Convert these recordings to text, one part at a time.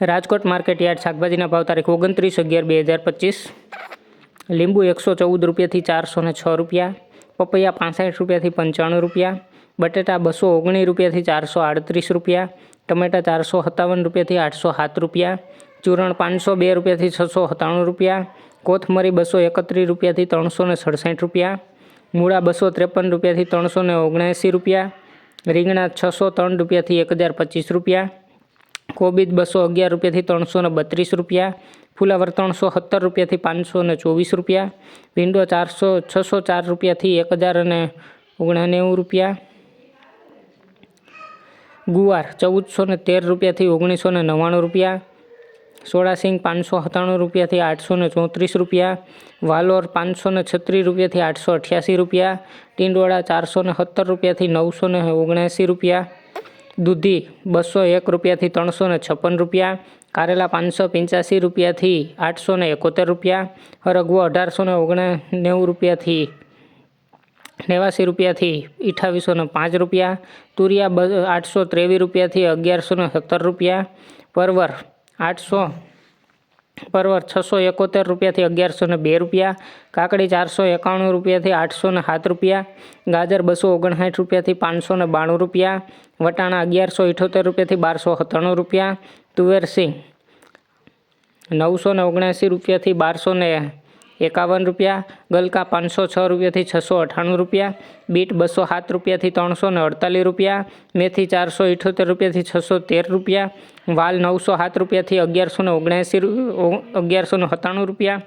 Rajkot market yard શાકભાજીના ભાવ તારીખ 29/11/2025। લીંબુ 114 રૂપિયાથી 406 રૂપિયા, પપૈયા 65 રૂપિયાથી 95 રૂપિયા, બટેટા 219 રૂપિયાથી 438 રૂપિયા, ટમેટા 457 રૂપિયાથી 807 રૂપિયા, ચૂરણ 502 રૂપિયાથી 697 રૂપિયા, કોથમરી 231 રૂપિયાથી 367 રૂપિયા, મૂળા 253 રૂપિયાથી 379 રૂપિયા, રીંગણા 603 રૂપિયાથી 1025 રૂપિયા, કોબીજ 211 રૂપિયાથી 332 રૂપિયા, ફુલાવર 317 રૂપિયાથી 524 રૂપિયા, ભીંડો 604 રૂપિયાથી 1099 રૂપિયા, ગુવાર 1413 રૂપિયાથી 1999 રૂપિયા, સોળાસિંગ 597 રૂપિયાથી 834 રૂપિયા, વાલોર 536 રૂપિયાથી 888 રૂપિયા, ટીંડોળા 417 રૂપિયાથી 979 રૂપિયા, દૂધી 201 રૂપિયાથી 356 રૂપિયા, કારેલા 585 રૂપિયાથી 871 રૂપિયા, હરગવો 1899 રૂપિયાથી 89 રૂપિયાથી 2805 રૂપિયા, તુરિયા 823 રૂપિયાથી 1117 રૂપિયા, પરવર 671 રૂપિયાથી 1102 રૂપિયા, કાકડી 491 રૂપિયાથી 807 રૂપિયા, ગાજર 259 રૂપિયાથી 592 રૂપિયા, વટાણા 1178 રૂપિયાથી 1297 રૂપિયા, તુવેરસિંગ 979 રૂપિયાથી 1251 રૂપિયા, ગલકા 506 રૂપિયાથી 698 રૂપિયા, બીટ 207 રૂપિયાથી 348 રૂપિયા, મેથી 478 રૂપિયાથી 613 રૂપિયા, વાલ 907 રૂપિયાથી 1197 રૂપિયા,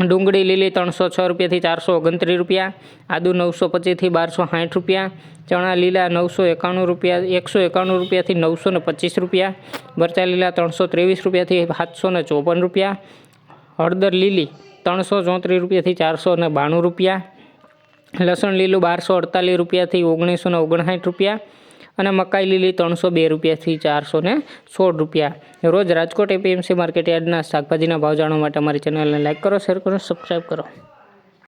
ડુંગળી લીલી 306 રૂપિયાથી 429 રૂપિયા, આદુ 925થી 1260 રૂપિયા, ચણા લીલા 191 રૂપિયાથી 925 રૂપિયા, મરચાં લીલા 323 રૂપિયાથી 754 રૂપિયા, હળદર લીલી 334 રૂપિયાથી 492 રૂપિયા, લસણ લીલું 1248 રૂપિયાથી 1959 રૂપિયા અને મકાઈ લીલી 302 રૂપિયાથી 416 રૂપિયા। રોજ રાજકોટ એપીએમસી માર્કેટ યાર્ડના શાકભાજીના ભાવ જાણવા માટે અમારી ચેનલને લાઇક કરો, શેર કરો, સબસ્ક્રાઈબ કરો।